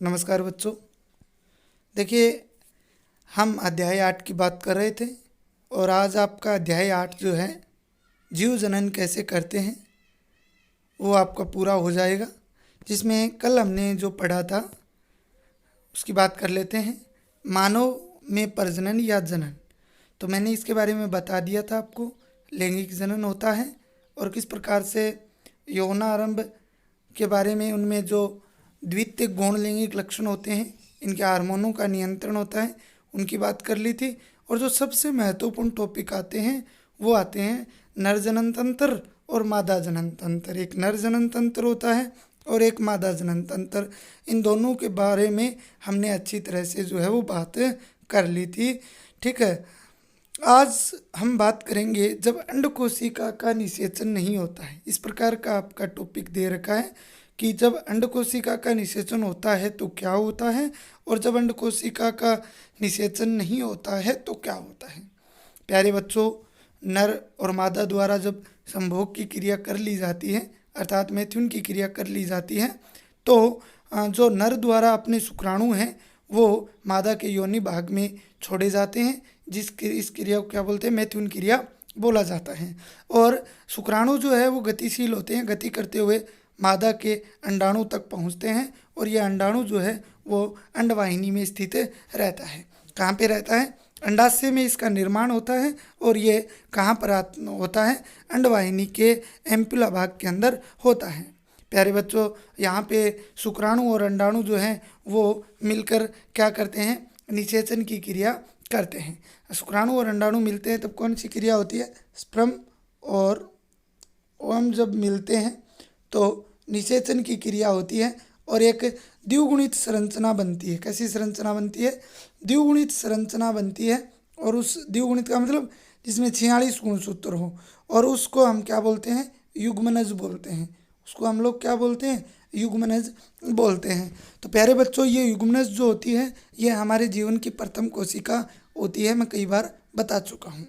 नमस्कार बच्चों। देखिए, हम अध्याय 8 की बात कर रहे थे और आज आपका अध्याय 8 जो है जीव जनन कैसे करते हैं वो आपका पूरा हो जाएगा। जिसमें कल हमने जो पढ़ा था उसकी बात कर लेते हैं। मानव में प्रजनन या जनन, तो मैंने इसके बारे में बता दिया था आपको। लैंगिक जनन होता है और किस प्रकार से यौनारंभ के बारे में, उनमें जो द्वितीय गौण लैंगिक लक्षण होते हैं, इनके हार्मोनों का नियंत्रण होता है, उनकी बात कर ली थी। और जो सबसे महत्वपूर्ण टॉपिक आते हैं वो आते हैं नर जनन तंत्र और मादा जनन तंत्र। एक नर जनन तंत्र होता है और एक मादा जनन तंत्र। इन दोनों के बारे में हमने अच्छी तरह से जो है वो बात कर ली थी। ठीक है, आज हम बात करेंगे जब अंड कोशिका का निषेचन नहीं होता है। इस प्रकार का आपका टॉपिक दे रखा है कि जब अंड कोशिका का निषेचन होता है तो क्या होता है, और जब अंड कोशिका का निषेचन नहीं होता है तो क्या होता है। प्यारे बच्चों, नर और मादा द्वारा जब संभोग की क्रिया कर ली जाती है, अर्थात मैथुन की क्रिया कर ली जाती है, तो जो नर द्वारा अपने शुक्राणु हैं वो मादा के योनि भाग में छोड़े जाते हैं, इस क्रिया को क्या बोलते हैं, मैथुन क्रिया बोला जाता है। और शुक्राणु जो है वो गतिशील होते हैं, गति करते हुए मादा के अंडाणु तक पहुंचते हैं और ये अंडाणु जो है वो अंडवाहिनी में स्थित रहता है। कहाँ पे रहता है? अंडाशय में इसका निर्माण होता है। और ये कहाँ पर होता है? अंडवाहिनी के एम्पुला भाग के अंदर होता है। प्यारे बच्चों, यहाँ पे शुक्राणु और अंडाणु जो हैं वो मिलकर क्या करते हैं? निषेचन की क्रिया करते हैं। शुक्राणु और अंडाणु मिलते हैं तब कौन सी क्रिया होती है? स्पर्म और ओवम जब मिलते हैं तो निषेचन की क्रिया होती है और एक द्विगुणित संरचना बनती है। कैसी संरचना बनती है? द्विगुणित संरचना बनती है। और उस द्विगुणित का मतलब जिसमें 46 गुणसूत्र हो, और उसको हम क्या बोलते हैं? युग्मनज बोलते हैं। उसको हम लोग क्या बोलते हैं? युग्मनज बोलते हैं। तो प्यारे बच्चों, ये युग्मनज जो होती है ये हमारे जीवन की प्रथम कोशिका होती है। मैं कई बार बता चुका हूँ।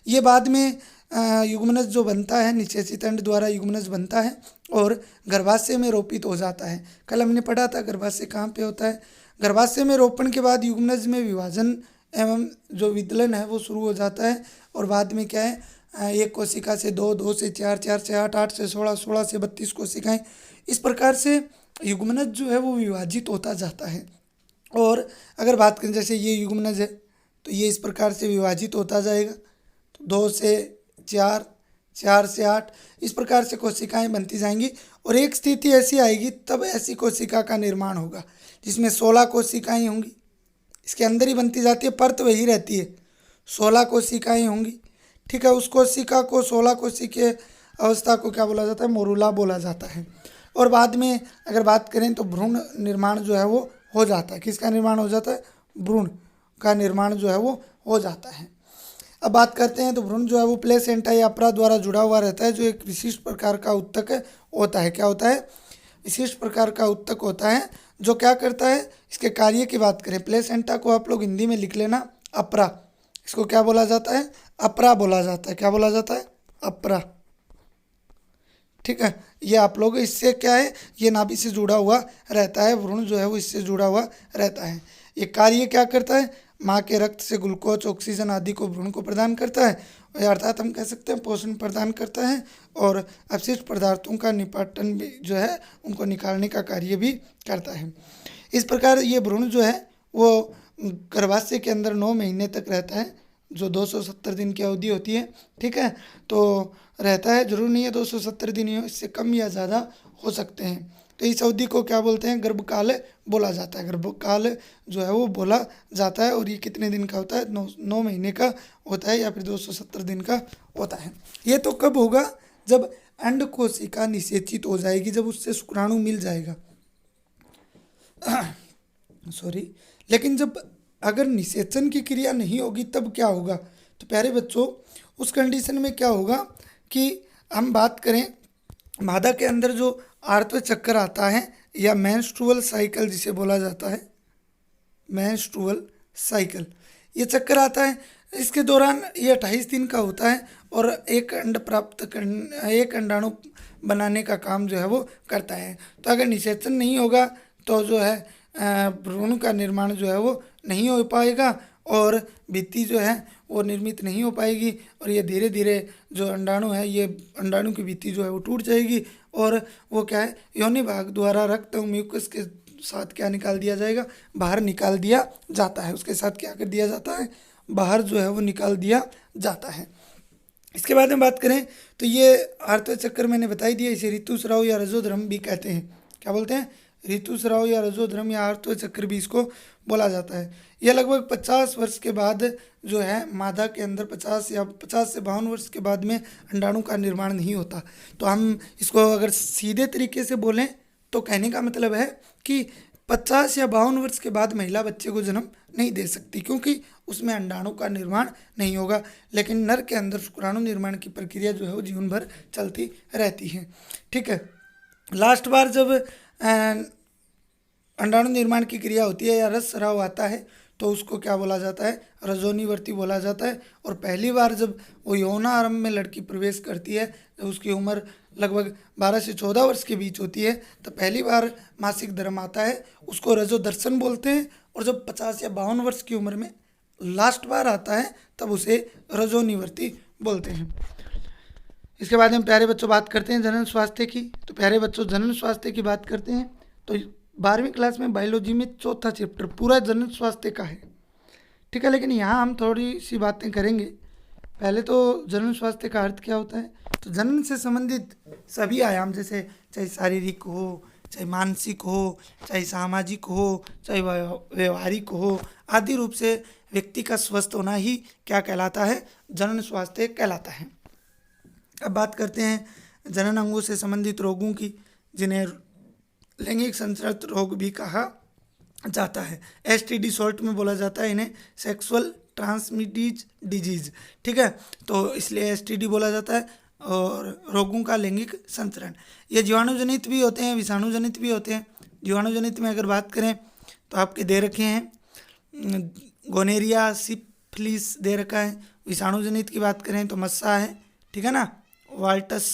ये बाद में युग्मनज जो बनता है, निषेचित अंड द्वारा युग्मनज बनता है और गर्भाशय में रोपित हो जाता है। कल हमने पढ़ा था गर्भाशय कहाँ पे होता है। गर्भाशय में रोपण के बाद युग्मनज में विभाजन एवं जो विदलन है वो शुरू हो जाता है। और बाद में क्या है, एक कोशिका से दो, दो से चार, चार से आठ, आठ से 16, 16 से 32 कोशिकाएं। इस प्रकार से युग्मनज जो है वो विभाजित होता जाता है। और अगर बात करें, जैसे ये युग्मनज है तो ये इस प्रकार से विभाजित होता जाएगा। तो 2 से 4, 4 से 8, इस प्रकार से कोशिकाएं बनती जाएंगी। और एक स्थिति ऐसी आएगी तब ऐसी कोशिका का निर्माण होगा जिसमें 16 कोशिकाएं होंगी। इसके अंदर ही बनती जाती है, परत वही रहती है। 16 कोशिकाएं होंगी। ठीक है, उस कोशिका को 16 कोशिकीय अवस्था को क्या बोला जाता है? मोरूला बोला जाता है। और बाद में अगर बात करें तो भ्रूण निर्माण जो है वो हो जाता है। किसका निर्माण हो जाता है? भ्रूण का निर्माण जो है वो हो जाता है। अब बात करते हैं तो भ्रूण जो है वो प्लेसेंटा या अपरा द्वारा जुड़ा हुआ रहता है, जो एक विशिष्ट प्रकार का उत्तक होता है। क्या होता है? विशिष्ट प्रकार का उत्तक होता है जो क्या करता है? इसके कार्य की बात करें, प्लेसेंटा को आप लोग हिंदी में लिख लेना अपरा। इसको क्या बोला जाता है? अपरा बोला जाता है। क्या बोला जाता है? अपरा। ठीक है, ये आप लोग, इससे क्या है, ये नाभि से जुड़ा हुआ रहता है। भ्रूण जो है वो इससे जुड़ा हुआ रहता है। ये कार्य क्या करता है? माँ के रक्त से ग्लूकोज, ऑक्सीजन आदि को भ्रूण को प्रदान करता है, अर्थात हम कह सकते हैं पोषण प्रदान करता है। और अपशिष्ट पदार्थों का निपाटन भी जो है उनको निकालने का कार्य भी करता है। इस प्रकार ये भ्रूण जो है वो गर्भाशय के अंदर 9 महीने तक रहता है, जो 270 दिन की अवधि होती है। ठीक है, तो रहता है, जरूर नहीं है 270 दिन ही हो, इससे कम या ज़्यादा हो सकते हैं। तो इस अवधि को क्या बोलते हैं? गर्भकाल बोला जाता है। गर्भकाल जो है वो बोला जाता है। और ये कितने दिन का होता है? 9 महीने का होता है या फिर 270 दिन का होता है। ये तो कब होगा? जब अंड कोशिका निषेचित हो जाएगी, जब उससे शुक्राणु मिल जाएगा। सॉरी, लेकिन जब अगर निषेचन की क्रिया नहीं होगी तब क्या होगा? तो प्यारे बच्चों, उस कंडीशन में क्या होगा कि हम बात करें, मादा के अंदर जो आर्तव चक्कर आता है या मेंस्ट्रुअल साइकिल जिसे बोला जाता है, मेंस्ट्रुअल साइकिल, ये चक्कर आता है। इसके दौरान ये 28 दिन का होता है और एक एक अंडाणु बनाने का काम जो है वो करता है। तो अगर निषेचन नहीं होगा तो जो है भ्रूण का निर्माण जो है वो नहीं हो पाएगा और भित्ति जो है वो निर्मित नहीं हो पाएगी, और ये धीरे धीरे जो अंडाणु है, ये अंडाणु की भित्ति जो है वो टूट जाएगी, और वो क्या है, योनि भाग द्वारा रक्त और म्यूकस के साथ क्या निकाल दिया जाएगा, बाहर निकाल दिया जाता है। उसके साथ क्या कर दिया जाता है, बाहर जो है वो निकाल दिया जाता है। इसके बाद में बात करें तो ये आर्तव चक्र मैंने बताई दिया, इसे ऋतुस्राव या रजोधर्म भी कहते हैं। क्या बोलते हैं, ऋतुस्राव या रजोधर्म या आर्तव चक्र भी इसको बोला जाता है। यह लगभग 50 वर्ष के बाद जो है मादा के अंदर 50 से 52 वर्ष के बाद में अंडाणु का निर्माण नहीं होता। तो हम इसको अगर सीधे तरीके से बोलें तो कहने का मतलब है कि 50 या 52 वर्ष के बाद महिला बच्चे को जन्म नहीं दे सकती, क्योंकि उसमें अंडाणु का निर्माण नहीं होगा। लेकिन नर के अंदर शुक्राणु निर्माण की प्रक्रिया जो है वो जीवन भर चलती रहती है। ठीक है, लास्ट बार जब अंडाणु निर्माण की क्रिया होती है या रस स्राव आता है तो उसको क्या बोला जाता है, रजोनिवर्ती बोला जाता है। और पहली बार जब वो यौनारंभ में लड़की प्रवेश करती है, जब उसकी उम्र लगभग 12 से 14 वर्ष के बीच होती है, तो पहली बार मासिक धर्म आता है, उसको रजोदर्शन बोलते हैं। और जब 50 या 52 वर्ष की उम्र में लास्ट बार आता है तब उसे रजोनिवर्ती बोलते हैं। इसके बाद हम प्यारे बच्चों बात करते हैं जनन स्वास्थ्य की। तो प्यारे बच्चों जनन स्वास्थ्य की बात करते हैं तो 12वीं क्लास में बायोलॉजी में चौथा चैप्टर पूरा जनन स्वास्थ्य का है। ठीक है, लेकिन यहाँ हम थोड़ी सी बातें करेंगे। पहले तो जनन स्वास्थ्य का अर्थ क्या होता है, तो जनन से संबंधित सभी आयाम, जैसे चाहे शारीरिक हो, चाहे मानसिक हो, चाहे सामाजिक हो, चाहे व्यवहारिक हो, आदि रूप से व्यक्ति का स्वस्थ होना ही क्या कहलाता है, जनन स्वास्थ्य कहलाता है। अब बात करते हैं जनन अंगों से संबंधित रोगों की, जिन्हें लैंगिक संचारित रोग भी कहा जाता है। STD शॉर्ट में बोला जाता है इन्हें, सेक्सुअल ट्रांसमिटेड डिजीज। ठीक है, तो इसलिए STD बोला जाता है। और रोगों का लैंगिक संचरण, ये जीवाणुजनित भी होते हैं, विषाणुजनित भी होते हैं। जीवाणुजनित में अगर बात करें तो आपके दे रखे हैं गोनेरिया, सिफिलिस दे रखा है। विषाणुजनित की बात करें तो मस्सा है, ठीक है ना, वाल्टस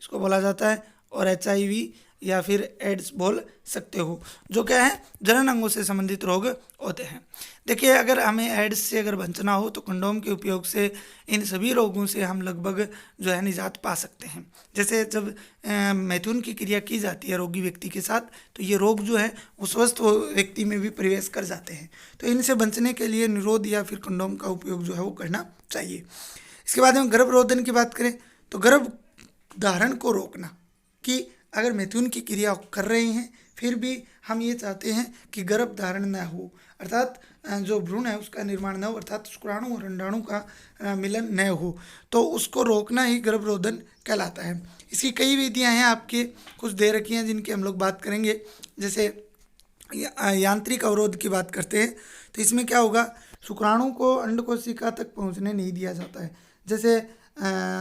इसको बोला जाता है, और HIV या फिर एड्स बोल सकते हो, जो क्या है जनन अंगों से संबंधित रोग होते हैं। देखिए, अगर हमें एड्स से अगर बचना हो तो कंडोम के उपयोग से इन सभी रोगों से हम लगभग जो है निजात पा सकते हैं। जैसे जब मैथुन की क्रिया की जाती है रोगी व्यक्ति के साथ, तो ये रोग जो है वो स्वस्थ व्यक्ति में भी प्रवेश कर जाते हैं। तो इनसे बचने के लिए निरोध या फिर कंडोम का उपयोग जो है वो करना चाहिए। इसके बाद हम गर्भरोधन की बात करें तो गर्भ धारण को रोकना, कि अगर मैथुन की क्रिया कर रहे हैं फिर भी हम ये चाहते हैं कि गर्भ धारण न हो, अर्थात जो भ्रूण है उसका निर्माण न हो, अर्थात शुक्राणु और अंडाणु का मिलन न हो, तो उसको रोकना ही गर्भरोधन कहलाता है। इसकी कई विधियां हैं, आपके कुछ दे रखी हैं जिनकी हम लोग बात करेंगे। जैसे यांत्रिक अवरोध की बात करते हैं तो इसमें क्या होगा, शुक्राणु को अंड कोशिका तक पहुंचने नहीं दिया जाता है। जैसे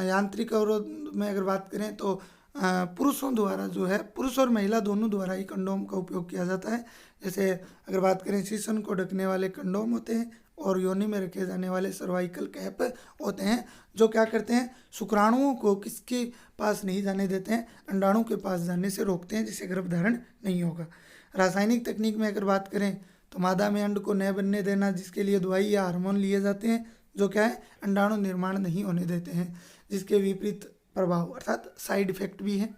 यांत्रिक अवरोध में अगर बात करें तो पुरुषों द्वारा जो है, पुरुष और महिला दोनों द्वारा ही कंडोम का उपयोग किया जाता है। जैसे अगर बात करें शीशन को ढकने वाले कंडोम होते हैं, और योनि में रखे जाने वाले सर्वाइकल कैप होते हैं, जो क्या करते हैं शुक्राणुओं को किसके पास नहीं जाने देते हैं, अंडाणु के पास जाने से रोकते हैं, जिससे गर्भधारण नहीं होगा। रासायनिक तकनीक में अगर बात करें तो मादा में अंड को न बनने देना, जिसके लिए दवाई या हार्मोन लिए जाते हैं, जो क्या है अंडाणु निर्माण नहीं होने देते हैं, जिसके विपरीत प्रभाव अर्थात साइड इफेक्ट भी है।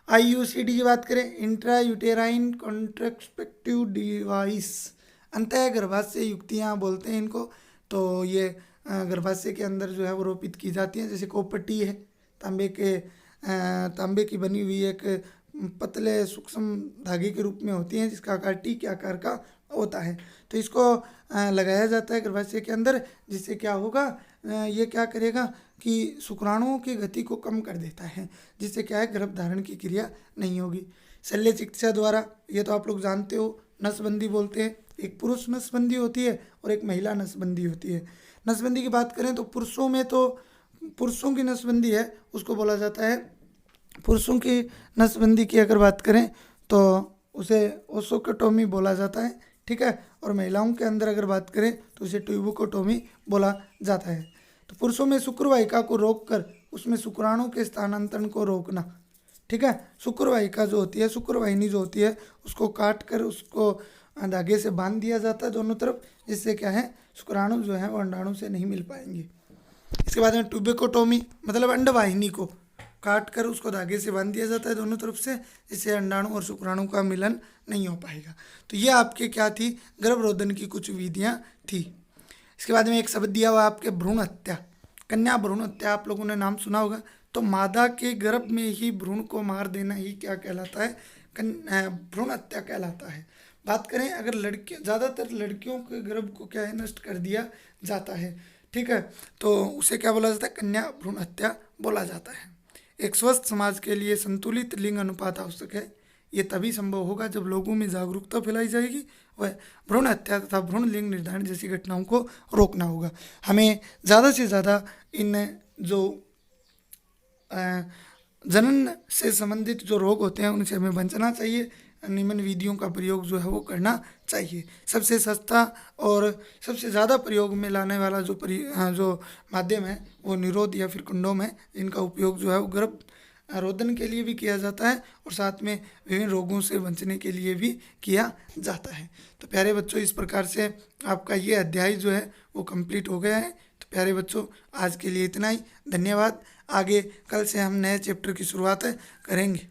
IUCD की बात करें, इंट्रा यूटेराइन कॉन्ट्रासेप्टिव डिवाइस, अंतः गर्भाशय युक्तियाँ बोलते हैं इनको। तो ये गर्भाशय के अंदर जो है वो रोपित की जाती हैं। जैसे कोपट्टी है, तांबे की बनी हुई एक पतले सूक्ष्म धागे के रूप में होती हैं, जिसका आकार टी के आकार का होता है। तो इसको लगाया जाता है गर्भाशय के अंदर, जिससे क्या होगा, ये क्या करेगा कि शुक्राणुओं की गति को कम कर देता है, जिससे क्या है गर्भधारण की क्रिया नहीं होगी। शल्य चिकित्सा द्वारा, ये तो आप लोग जानते हो, नसबंदी बोलते हैं। एक पुरुष नसबंदी होती है और एक महिला नसबंदी होती है। नसबंदी की बात करें तो पुरुषों में तो पुरुषों की नसबंदी है उसको बोला जाता है, पुरुषों की नसबंदी की अगर बात करें तो उसे ओसोकोटोमी बोला जाता है, ठीक है। और महिलाओं के अंदर अगर बात करें तो उसे ट्यूबोकोटोमी बोला जाता है। तो पुरुषों में शुक्रवाहिका को रोककर उसमें शुक्राणु के स्थानांतरण को रोकना, ठीक है। शुक्रवाहिका जो होती है, शुक्रवाहिनी जो होती है, उसको काट कर उसको धागे से बांध दिया जाता है दोनों तरफ, जिससे क्या है, शुक्राणु जो है वो अंडाणु से नहीं मिल पाएंगे। इसके बाद में ट्यूबेकोटोमी, मतलब अंडवाहिनी को काट कर उसको धागे से बांध दिया जाता है दोनों तरफ से, जिससे अंडाणु और शुक्राणु का मिलन नहीं हो पाएगा। तो ये आपके क्या थी, गर्भरोधन की कुछ विधियाँ थी। इसके बाद में एक शब्द दिया हुआ आपके भ्रूण हत्या, कन्या भ्रूण हत्या, आप लोगों ने नाम सुना होगा। तो मादा के गर्भ में ही भ्रूण को मार देना ही क्या कहलाता है, भ्रूण हत्या कहलाता है। बात करें अगर लड़की, ज़्यादातर लड़कियों के गर्भ को क्या है, नष्ट कर दिया जाता है, ठीक है, तो उसे क्या बोला जाता है, कन्या भ्रूण हत्या बोला जाता है। एक स्वस्थ समाज के लिए संतुलित लिंग अनुपात आवश्यक है। ये तभी संभव होगा जब लोगों में जागरूकता फैलाई जाएगी, वह भ्रूण हत्या तथा भ्रूण लिंग निर्धारण जैसी घटनाओं को रोकना होगा। हमें ज़्यादा से ज़्यादा इन जो जनन से संबंधित जो रोग होते हैं उनसे हमें बचना चाहिए। निम्न विधियों का प्रयोग जो है वो करना चाहिए। सबसे सस्ता और सबसे ज़्यादा प्रयोग में लाने वाला जो माध्यम है वो निरोध या फिर कंडोम है, जिनका उपयोग जो है वो गर्भ रोधन के लिए भी किया जाता है और साथ में विभिन्न रोगों से बचने के लिए भी किया जाता है। तो प्यारे बच्चों, इस प्रकार से आपका ये अध्याय जो है वो कंप्लीट हो गया है। तो प्यारे बच्चों, आज के लिए इतना ही। धन्यवाद। आगे कल से हम नए चैप्टर की शुरुआत करेंगे।